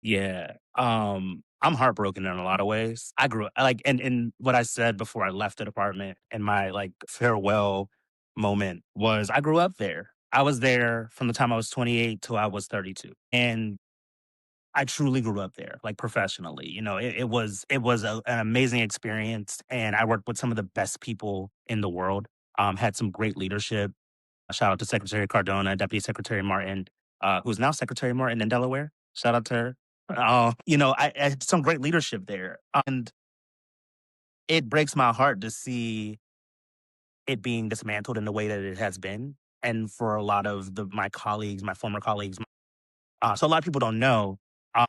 Yeah. I'm heartbroken in a lot of ways. I grew like and what I said before I left the department and my like farewell moment was I grew up there. I was there from the time I was 28 till I was 32. And I truly grew up there, like professionally. It was an amazing experience, and I worked with some of the best people in the world. Had some great leadership. Shout out to Secretary Cardona, Deputy Secretary Martin, who's now Secretary Martin in Delaware. Shout out to her. I had some great leadership there, and it breaks my heart to see it being dismantled in the way that it has been, and for a lot of my colleagues, my former colleagues. So a lot of people don't know. Uh,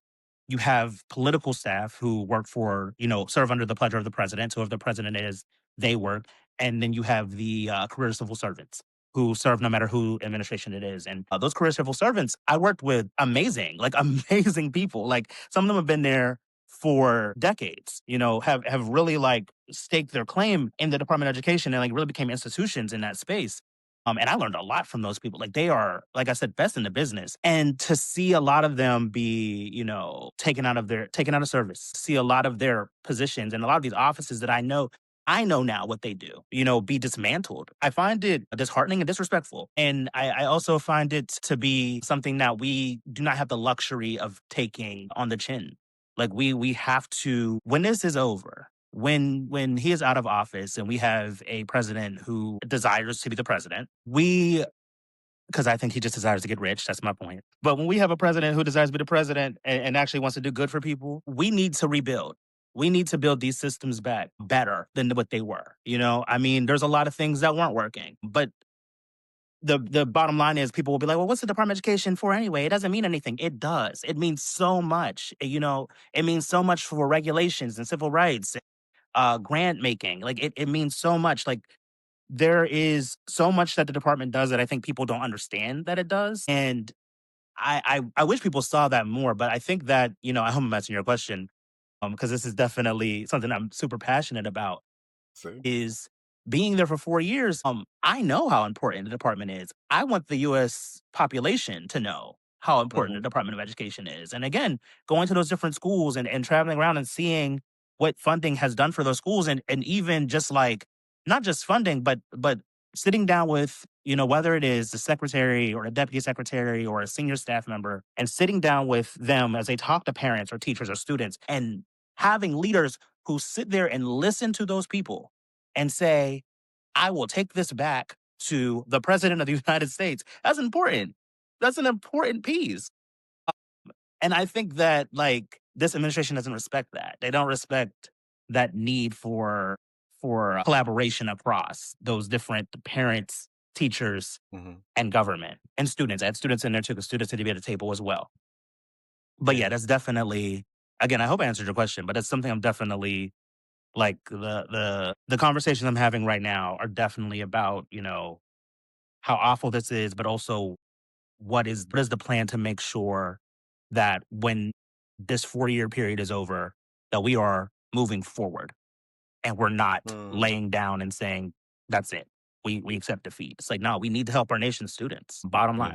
you have political staff who work for, serve under the pleasure of the president. So if the president is, they work. And then you have the career civil servants who serve no matter who administration it is. And those career civil servants, I worked with amazing, like amazing people. Like some of them have been there for decades, have really like staked their claim in the Department of Education and like really became institutions in that space. And I learned a lot from those people. Like they are, like I said, best in the business. And to see a lot of them be, taken out of service, see a lot of their positions and a lot of these offices that I know now what they do, be dismantled. I find it disheartening and disrespectful. And I also find it to be something that we do not have the luxury of taking on the chin. Like we have to, when this is over, when he is out of office and we have a president who desires to be the president, because I think he just desires to get rich. That's my point. But when we have a president who desires to be the president and actually wants to do good for people, we need to rebuild. We need to build these systems back better than what they were. I mean, there's a lot of things that weren't working, but the bottom line is people will be like, well, what's the Department of Education for anyway? It doesn't mean anything. It does. It means so much. It means so much for regulations and civil rights, grant making. Like it means so much. Like there is so much that the department does that I think people don't understand that it does. And I wish people saw that more. But I think that, I hope I'm answering your question, because this is definitely something I'm super passionate about, Same. is being there for 4 years. I know how important the department is. I want the US population to know how important the Mhm. Department of Education is. And again, going to those different schools and traveling around and seeing what funding has done for those schools, and even just like not just funding, but sitting down with, whether it is the secretary or a deputy secretary or a senior staff member, and sitting down with them as they talk to parents or teachers or students, and having leaders who sit there and listen to those people and say, I will take this back to the president of the United States. That's important. That's an important piece. And I think that like this administration doesn't respect that. They don't respect that need for collaboration across those different parents, teachers, Mhm. and government and students. I had students in there too, because students need to be at the table as well. But yeah, Yeah. that's definitely, again, I hope I answered your question, but it's something I'm definitely like the conversations I'm having right now are definitely about, how awful this is, but also what is the plan to make sure that when this 4-year period is over, that we are moving forward and we're not Mm. laying down and saying, that's it. We accept defeat. It's like, no, we need to help our nation's students. Bottom Yeah. line.